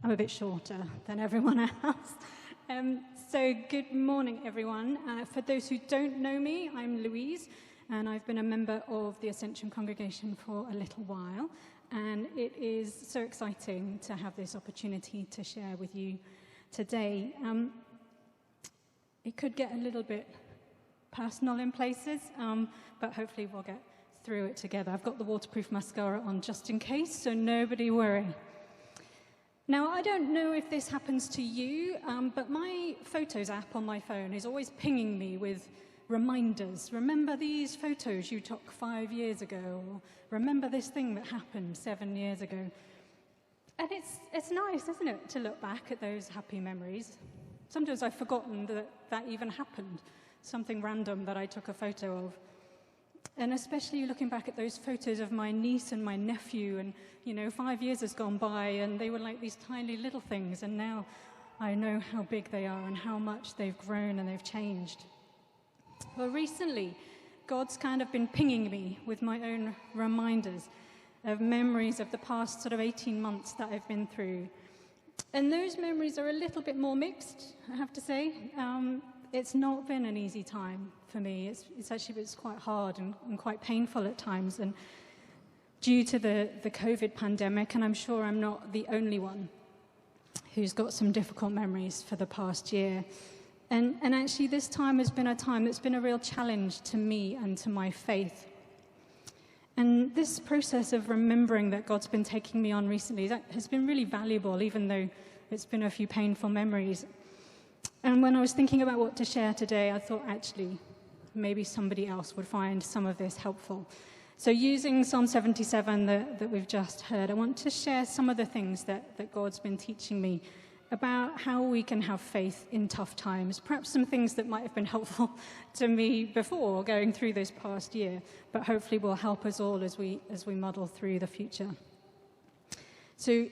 I'm a bit shorter than everyone else. So good morning, everyone. For those who don't know me, I'm Louise, and I've been a member of the Ascension congregation for a little while. And it is so exciting to have this opportunity to share with you today. It could get a little bit personal in places, but hopefully we'll get through it together. I've got the waterproof mascara on just in case, so nobody worry. Now, I don't know if this happens to you, but my Photos app on my phone is always pinging me with reminders. Remember these photos you took 5 years ago, or remember this thing that happened 7 years ago. And it's nice, isn't it, to look back at those happy memories. Sometimes I've forgotten that even happened, something random that I took a photo of. And especially looking back at those photos of my niece and my nephew, and 5 years has gone by and they were like these tiny little things, and now I know how big they are and how much they've grown and they've changed. Well, recently, God's kind of been pinging me with my own reminders of memories of the past sort of 18 months that I've been through. And those memories are a little bit more mixed, I have to say. It's not been an easy time for me. It's quite hard and quite painful at times, and due to the COVID pandemic, and I'm sure I'm not the only one who's got some difficult memories for the past year. And actually this time has been a time that's been a real challenge to me and to my faith. And this process of remembering that God's been taking me on recently, that has been really valuable, even though it's been a few painful memories. And when I was thinking about what to share today, I thought actually maybe somebody else would find some of this helpful. So using Psalm 77 that we've just heard, I want to share some of the things that God's been teaching me about how we can have faith in tough times. Perhaps some things that might have been helpful to me before going through this past year, but hopefully will help us all as we muddle through the future. So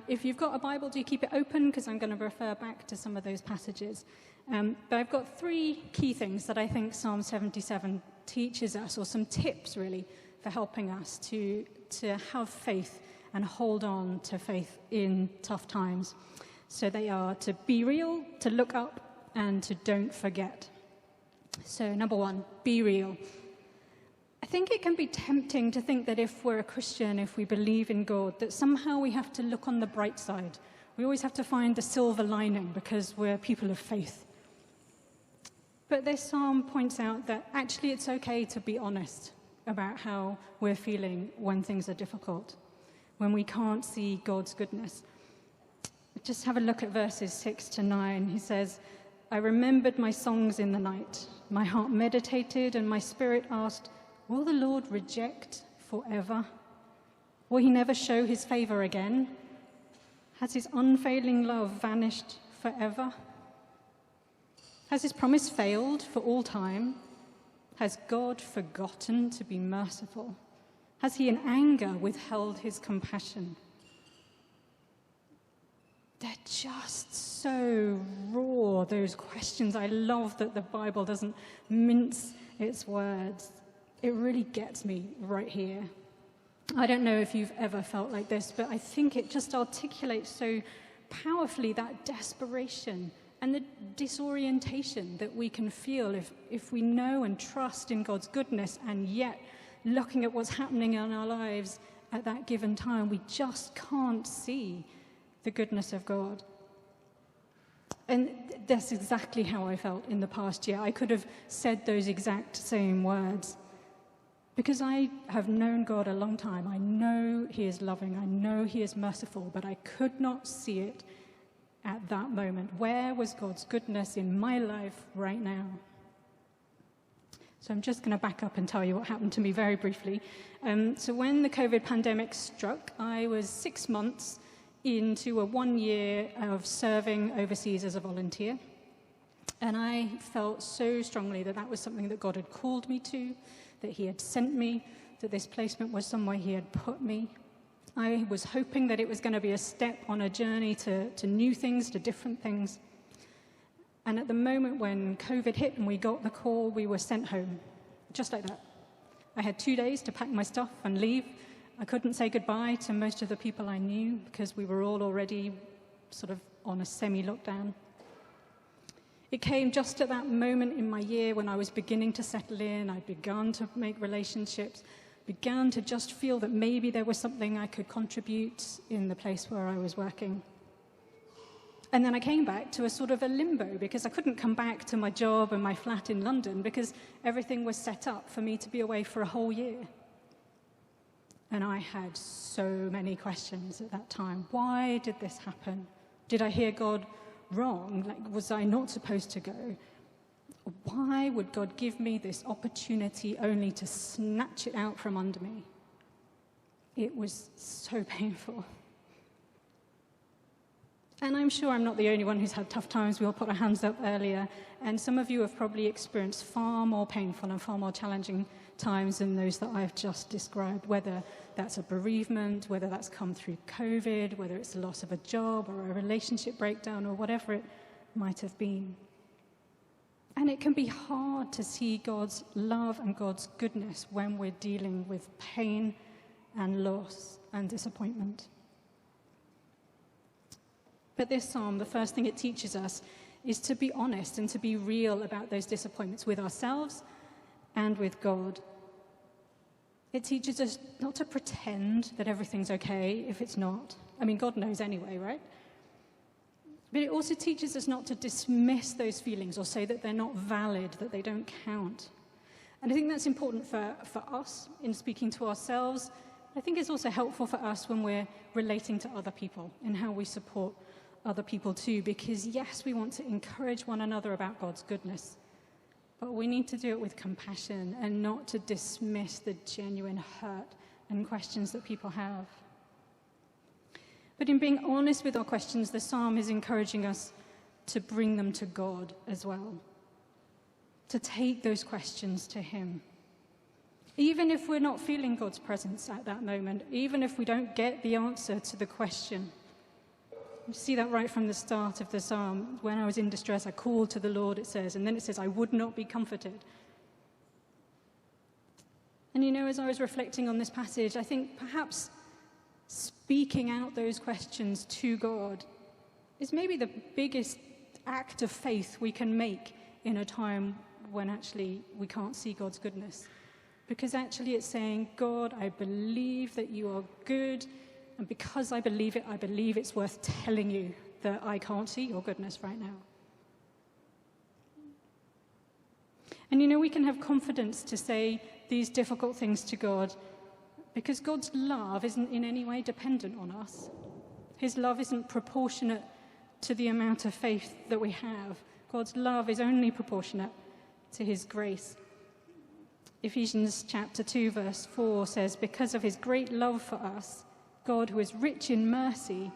if you've got a Bible, do keep it open, because I'm going to refer back to some of those passages. But I've got 3 key things that I think Psalm 77 teaches us, or some tips really, for helping us to have faith and hold on to faith in tough times. So they are to be real, to look up, and to don't forget. So number 1, be real. I think it can be tempting to think that if we're a Christian, if we believe in God, that somehow we have to look on the bright side. We always have to find the silver lining because we're people of faith. But this psalm points out that actually it's okay to be honest about how we're feeling when things are difficult, when we can't see God's goodness. Just have a look at verses 6 to 9. He says, I remembered my songs in the night. My heart meditated and my spirit asked, will the Lord reject forever? Will he never show his favor again? Has his unfailing love vanished forever? Has his promise failed for all time? Has God forgotten to be merciful? Has he in anger withheld his compassion? They're just so raw, those questions. I love that the Bible doesn't mince its words. It really gets me right here. I don't know if you've ever felt like this, but I think it just articulates so powerfully that desperation and the disorientation that we can feel if we know and trust in God's goodness, and yet looking at what's happening in our lives at that given time, we just can't see the goodness of God. And that's exactly how I felt in the past year. I could have said those exact same words. Because I have known God a long time. I know he is loving. I know he is merciful. But I could not see it at that moment. Where was God's goodness in my life right now? So I'm just going to back up and tell you what happened to me very briefly. So when the COVID pandemic struck, I was 6 months into a 1 year of serving overseas as a volunteer. And I felt so strongly that was something that God had called me to, that he had sent me, that this placement was somewhere he had put me. I was hoping that it was going to be a step on a journey to new things, to different things. And at the moment when COVID hit and we got the call, we were sent home, just like that. I had 2 days to pack my stuff and leave. I couldn't say goodbye to most of the people I knew because we were all already sort of on a semi-lockdown. It came just at that moment in my year when I was beginning to settle in. I'd begun to make relationships, began to just feel that maybe there was something I could contribute in the place where I was working. And then I came back to a sort of a limbo because I couldn't come back to my job and my flat in London because everything was set up for me to be away for a whole year. And I had so many questions at that time. Why did this happen? Did I hear God wrong? Like, was I not supposed to go? Why would God give me this opportunity only to snatch it out from under me? It was so painful. And I'm sure I'm not the only one who's had tough times. We all put our hands up earlier. And some of you have probably experienced far more painful and far more challenging times than those that I've just described, whether that's a bereavement, whether that's come through COVID, whether it's the loss of a job or a relationship breakdown or whatever it might have been. And it can be hard to see God's love and God's goodness when we're dealing with pain and loss and disappointment. But this psalm, the first thing it teaches us is to be honest and to be real about those disappointments with ourselves and with God. It teaches us not to pretend that everything's okay if it's not. I mean, God knows anyway, right? But it also teaches us not to dismiss those feelings or say that they're not valid, that they don't count. And I think that's important for us in speaking to ourselves. I think it's also helpful for us when we're relating to other people and how we support other people too, because yes, we want to encourage one another about God's goodness, but we need to do it with compassion and not to dismiss the genuine hurt and questions that people have. But in being honest with our questions, the psalm is encouraging us to bring them to God as well, to take those questions to him. Even if we're not feeling God's presence at that moment, even if we don't get the answer to the question. You see that right from the start of the psalm. When I was in distress, I called to the Lord, it says, and then it says, I would not be comforted. And you know, as I was reflecting on this passage, I think perhaps speaking out those questions to God is maybe the biggest act of faith we can make in a time when actually we can't see God's goodness. Because actually it's saying, God, I believe that you are good, and because I believe it's worth telling you that I can't see your goodness right now. And you know, we can have confidence to say these difficult things to God because God's love isn't in any way dependent on us. His love isn't proportionate to the amount of faith that we have. God's love is only proportionate to his grace. Ephesians chapter 2, verse 4 says, because of his great love for us, God, who is rich in mercy,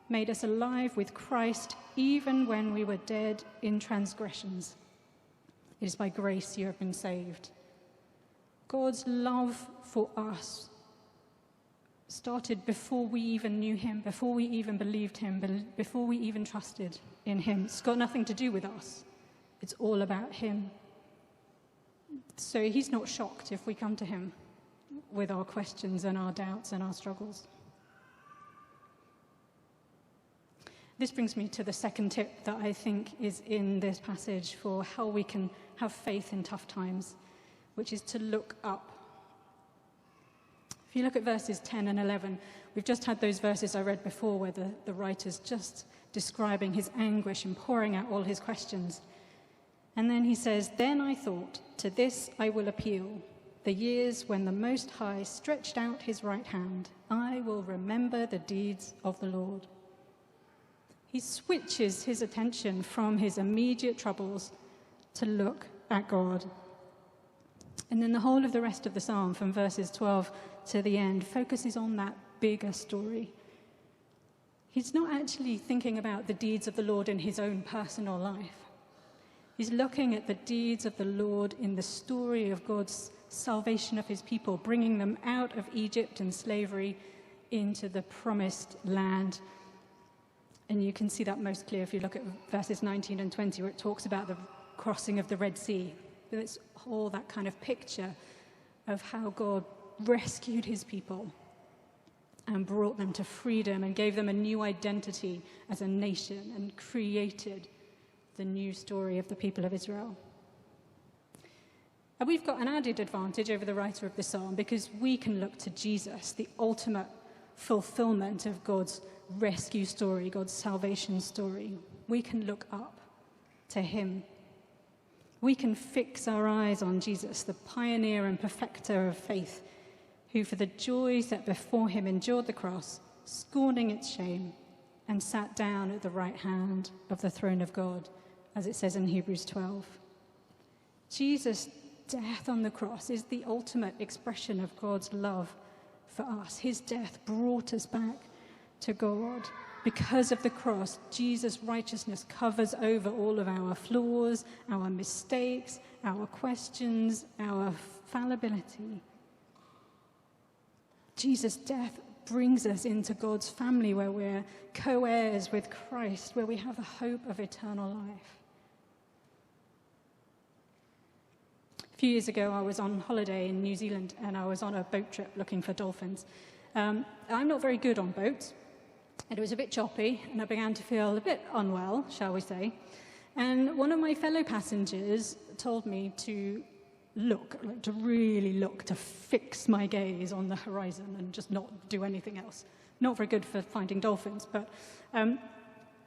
made us alive with Christ even when we were dead in transgressions. It is by grace you have been saved. God's love for us started before we even knew him, before we even believed him, before we even trusted in him. It's got nothing to do with us. It's all about him. So he's not shocked if we come to him with our questions and our doubts and our struggles. This brings me to the second tip that I think is in this passage for how we can have faith in tough times, which is to look up. If you look at verses 10 and 11, we've just had those verses I read before where the writer's just describing his anguish and pouring out all his questions. And then he says, then I thought, to this I will appeal, the years when the Most High stretched out his right hand. I will remember the deeds of the Lord. He switches his attention from his immediate troubles to look at God. And then the whole of the rest of the psalm, from verses 12 to the end, focuses on that bigger story. He's not actually thinking about the deeds of the Lord in his own personal life. He's looking at the deeds of the Lord in the story of God's salvation of his people, bringing them out of Egypt and slavery into the promised land. And you can see that most clear if you look at verses 19 and 20, where it talks about the crossing of the Red Sea. It's all that kind of picture of how God rescued his people and brought them to freedom and gave them a new identity as a nation and created the new story of the people of Israel. And we've got an added advantage over the writer of the psalm because we can look to Jesus, the ultimate fulfillment of God's rescue story, God's salvation story. We can look up to him. We can fix our eyes on Jesus, the pioneer and perfecter of faith, who for the joy set before him endured the cross, scorning its shame, and sat down at the right hand of the throne of God, as it says in Hebrews 12. Jesus' death on the cross is the ultimate expression of God's love for us. His death brought us back to God. Because of the cross, Jesus' righteousness covers over all of our flaws, our mistakes, our questions, our fallibility. Jesus' death brings us into God's family where we're co-heirs with Christ, where we have the hope of eternal life. A few years ago, I was on holiday in New Zealand, and I was on a boat trip looking for dolphins. I'm not very good on boats. It was a bit choppy, and I began to feel a bit unwell, shall we say. And one of my fellow passengers told me to really look, to fix my gaze on the horizon and just not do anything else. Not very good for finding dolphins, but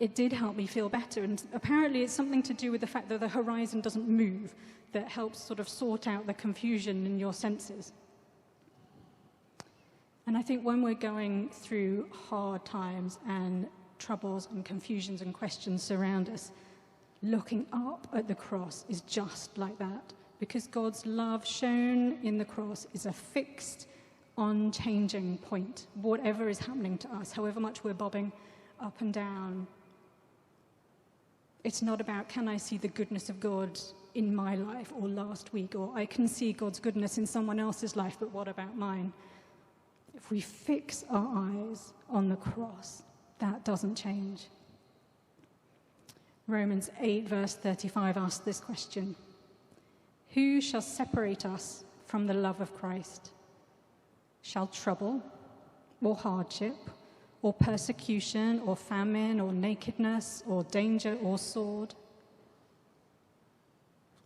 it did help me feel better. And apparently it's something to do with the fact that the horizon doesn't move that helps sort of sort out the confusion in your senses. And I think when we're going through hard times and troubles and confusions and questions surround us, looking up at the cross is just like that. Because God's love shown in the cross is a fixed, unchanging point. Whatever is happening to us, however much we're bobbing up and down, it's not about, can I see the goodness of God in my life or last week, or I can see God's goodness in someone else's life, but what about mine? If we fix our eyes on the cross, that doesn't change. Romans 8, verse 35 asks this question: who shall separate us from the love of Christ? Shall trouble, or hardship, or persecution, or famine, or nakedness, or danger, or sword?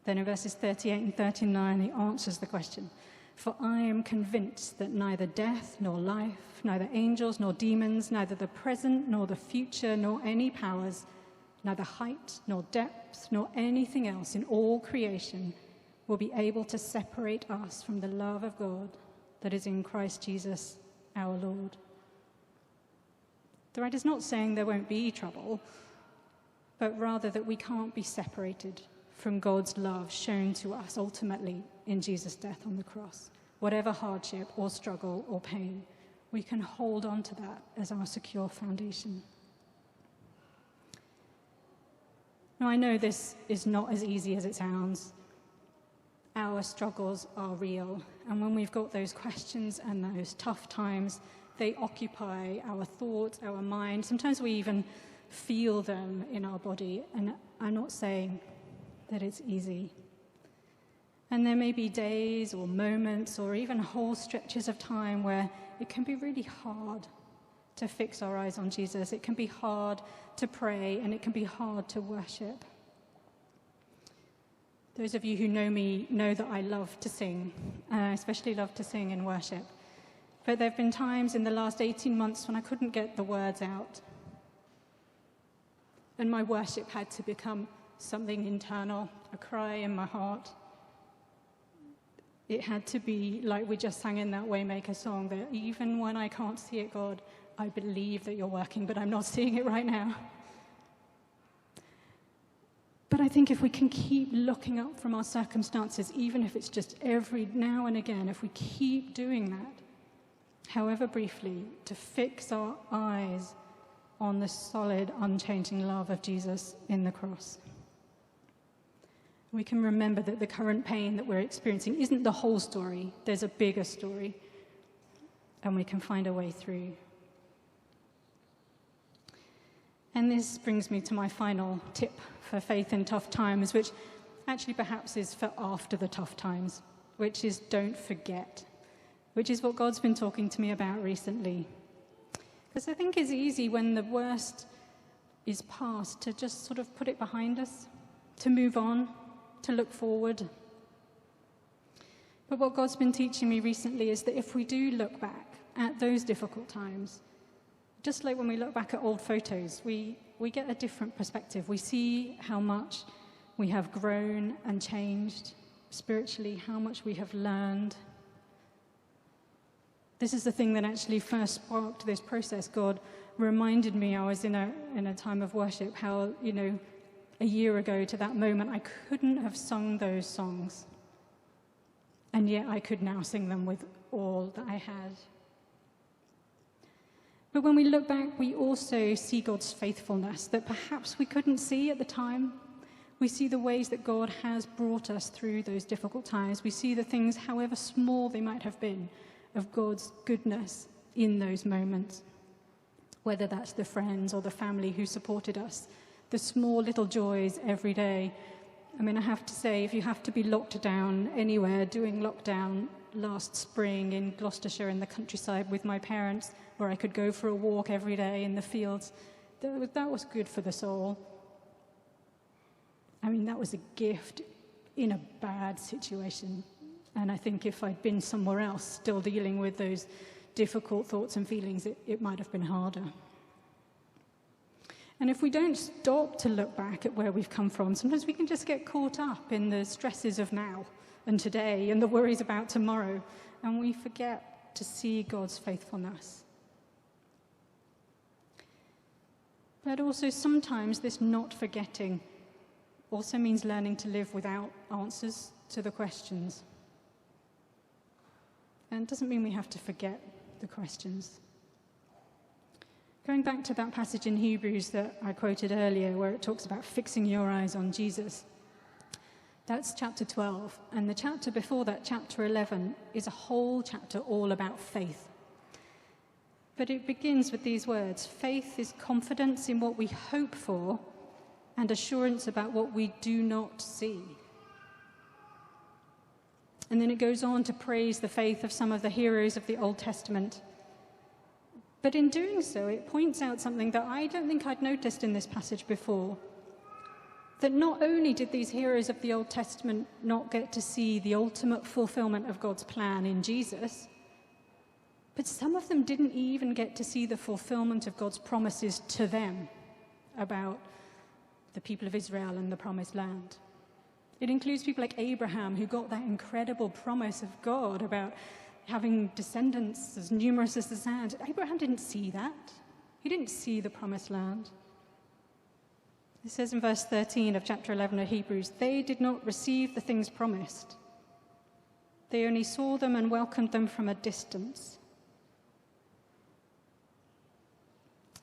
Then in verses 38 and 39, he answers the question: for I am convinced that neither death nor life, neither angels nor demons, neither the present nor the future, nor any powers, neither height nor depth, nor anything else in all creation will be able to separate us from the love of God that is in Christ Jesus our Lord. The writer's not saying there won't be trouble, but rather that we can't be separated from God's love shown to us ultimately in Jesus' death on the cross. Whatever hardship or struggle or pain, we can hold on to that as our secure foundation. Now, I know this is not as easy as it sounds. Our struggles are real, and when we've got those questions and those tough times, they occupy our thoughts, our mind. Sometimes we even feel them in our body, and I'm not saying that it's easy. And there may be days or moments or even whole stretches of time where it can be really hard to fix our eyes on Jesus. It can be hard to pray, and it can be hard to worship. Those of you who know me know that I love to sing, and I especially love to sing in worship. But there have been times in the last 18 months when I couldn't get the words out. And my worship had to become something internal, a cry in my heart. It had to be like we just sang in that Waymaker song, that even when I can't see it, God, I believe that you're working, but I'm not seeing it right now. But I think if we can keep looking up from our circumstances, even if it's just every now and again, if we keep doing that, however briefly, to fix our eyes on the solid, unchanging love of Jesus in the cross, we can remember that the current pain that we're experiencing isn't the whole story. There's a bigger story, and we can find a way through. And this brings me to my final tip for faith in tough times, which actually perhaps is for after the tough times, which is don't forget, which is what God's been talking to me about recently. Because I think it's easy when the worst is past to just sort of put it behind us, to move on, to look forward. But what God's been teaching me recently is that if we do look back at those difficult times, just like when we look back at old photos, we get a different perspective. We see how much we have grown and changed spiritually, how much we have learned. This is the thing that actually first sparked this process. God reminded me, I was in a time of worship, how, a year ago to that moment, I couldn't have sung those songs. And yet I could now sing them with all that I had. But when we look back, we also see God's faithfulness that perhaps we couldn't see at the time. We see the ways that God has brought us through those difficult times. We see the things, however small they might have been, of God's goodness in those moments. Whether that's the friends or the family who supported us, the small little joys every day. I mean, I have to say, if you have to be locked down anywhere, doing lockdown last spring in Gloucestershire in the countryside with my parents, where I could go for a walk every day in the fields, that was good for the soul. I mean, that was a gift in a bad situation. And I think if I'd been somewhere else still dealing with those difficult thoughts and feelings, it might have been harder. And if we don't stop to look back at where we've come from, sometimes we can just get caught up in the stresses of now and today and the worries about tomorrow, and we forget to see God's faithfulness. But also sometimes this not forgetting also means learning to live without answers to the questions. And it doesn't mean we have to forget the questions. Going back to that passage in Hebrews that I quoted earlier, where it talks about fixing your eyes on Jesus, that's chapter 12. And the chapter before that, chapter 11, is a whole chapter all about faith. But it begins with these words: faith is confidence in what we hope for and assurance about what we do not see. And then it goes on to praise the faith of some of the heroes of the Old Testament. But in doing so, it points out something that I don't think I'd noticed in this passage before. That not only did these heroes of the Old Testament not get to see the ultimate fulfillment of God's plan in Jesus, but some of them didn't even get to see the fulfillment of God's promises to them about the people of Israel and the promised land. It includes people like Abraham, who got that incredible promise of God about having descendants as numerous as the sand. Abraham didn't see that. He didn't see the promised land. It says in verse 13 of chapter 11 of Hebrews, they did not receive the things promised. They only saw them and welcomed them from a distance.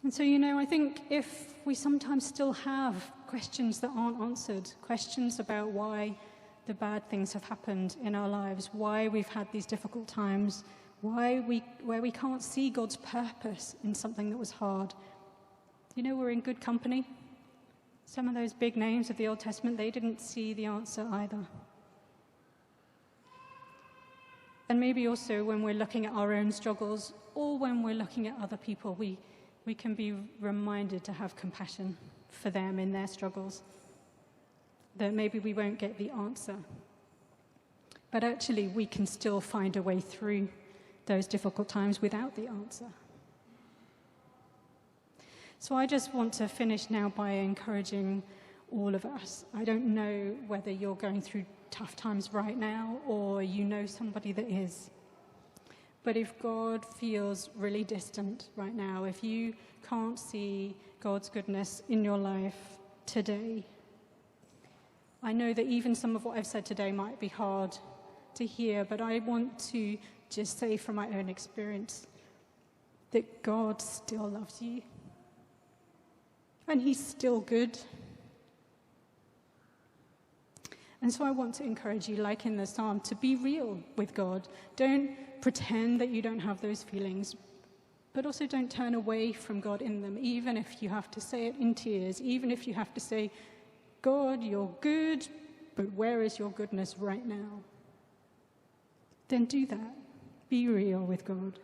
And so, I think if we sometimes still have questions that aren't answered, questions about why the bad things have happened in our lives, why we've had these difficult times, where we can't see God's purpose in something that was hard, we're in good company. Some of those big names of the Old Testament, they didn't see the answer either. And maybe also when we're looking at our own struggles, or when we're looking at other people, we can be reminded to have compassion for them in their struggles. That maybe we won't get the answer, but actually we can still find a way through those difficult times without the answer. So I just want to finish now by encouraging all of us. I don't know whether you're going through tough times right now or somebody that is. But if God feels really distant right now, if you can't see God's goodness in your life today, I know that even some of what I've said today might be hard to hear, but I want to just say from my own experience that God still loves you. And he's still good. And so I want to encourage you, like in the psalm, to be real with God. Don't pretend that you don't have those feelings, but also don't turn away from God in them, even if you have to say it in tears, even if you have to say, God, you're good, but where is your goodness right now? Then do that. Be real with God.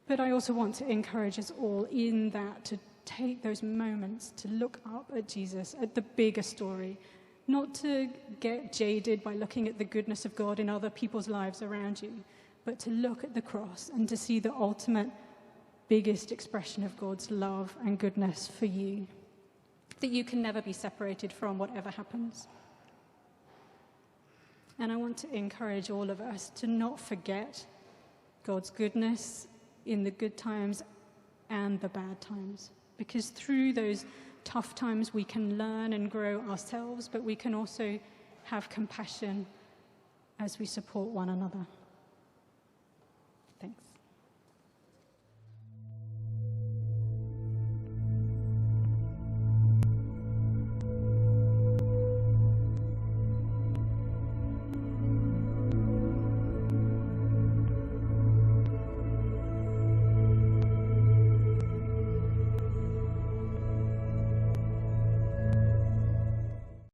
But I also want to encourage us all in that to take those moments to look up at Jesus, at the bigger story, not to get jaded by looking at the goodness of God in other people's lives around you, but to look at the cross and to see the ultimate, biggest expression of God's love and goodness for you, that you can never be separated from whatever happens. And I want to encourage all of us to not forget God's goodness in the good times and the bad times, because through those tough times we can learn and grow ourselves, but we can also have compassion as we support one another.